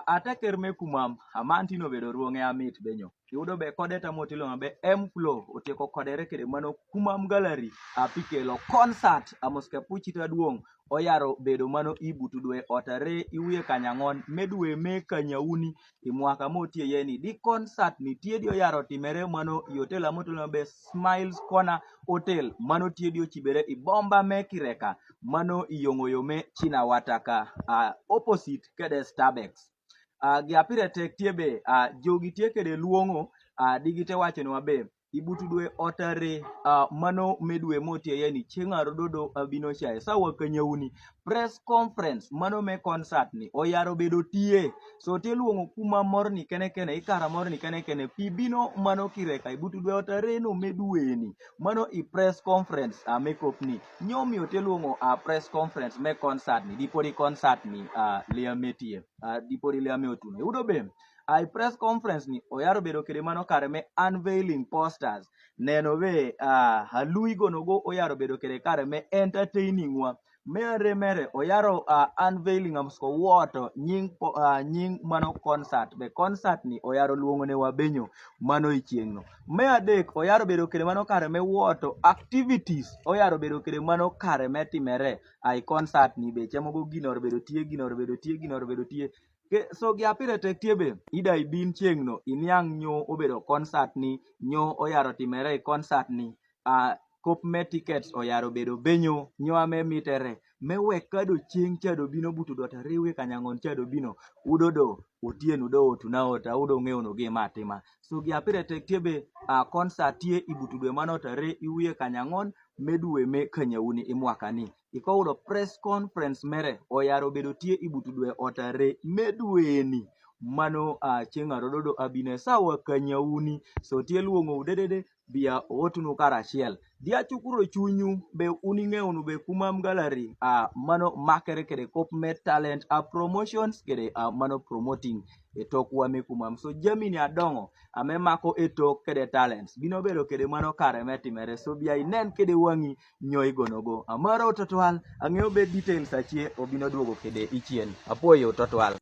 Ateker me kumam amantino bedo ruonge amit benyo yudo be kode tamotilo mabe M-Flow otieko kodere kede mano kumam gallery apikelo concert amoske puchita duong oyaro bedo mano ibutudwe otare iuye kanyangon medwe me kanyauni imwaka motie yeni di concert nitie dio yaro timere mano i hotel amotilo mabe Smiles Corner Hotel mano tie dio chibere i bomba me Kireka mano iyongoyo me China Wataka opposite kede Starbucks. Gi apire tek tiebe jogi tie kede luongo digite wacheno mabe ibutudwe otare mano medwe motie yeni chengaro dodo abino chae sawa kanyauni press conference mano me concert ni oyaro bedo tie so tie luongo kuma morni kene ikara morni kene pibino mano Kireka ibutudwe otare no medweni mano i press conference me kopni nyomi otie luongo press conference me concert ni dipodi concert ni liametie dipodi liame otuno yudo be I press conference ni oyaro bedo kede mano kare me unveiling posters neno be halui gonogo oyaro bedo kede kare me entertaining wa mere oyaro unveiling amsko woto nying mano concert be concert ni oyaro luongone wa benyo mano ichiengno me adek oyaro bedo kede mano kare me woto activities oyaro bedo kede mano kare me timere ai concert ni be chamogo ginor bedo tie so gi apire tek tiebe ida ibin chiengno inyang nyo obedo concert ni nyo oyaro timere i concert ni kop me tickets oyaro bedo benyo nyo ame mitere mewe kado chieng chado bino butudo tariwe kanyangon chado bino udodo otienu do tunaota udo ng'eono gi matima so gi apire tek tiebe concert tie ibutudwe mano tare iuye kanyangon medwe me kanyauni imwakani ikoudo press conference mere oyaro bedo tie ibutudwe otare medweni mano chengaro dodo abine sawa kanyauni so tie luongo udedede bia otunu karachiel dia chukuro chunyu be uning'eonu be kumam gallery mano makere kede kop me talent promotions kede mano promoting etokwa me kumam so jamini adongo ame mako etok kede talents bino bedo kede mano kare metimere so bia inen kede wangi nyoi gonogo amaro totwal ang'eyo be details achie obino duogo kede ichien apoyo totwal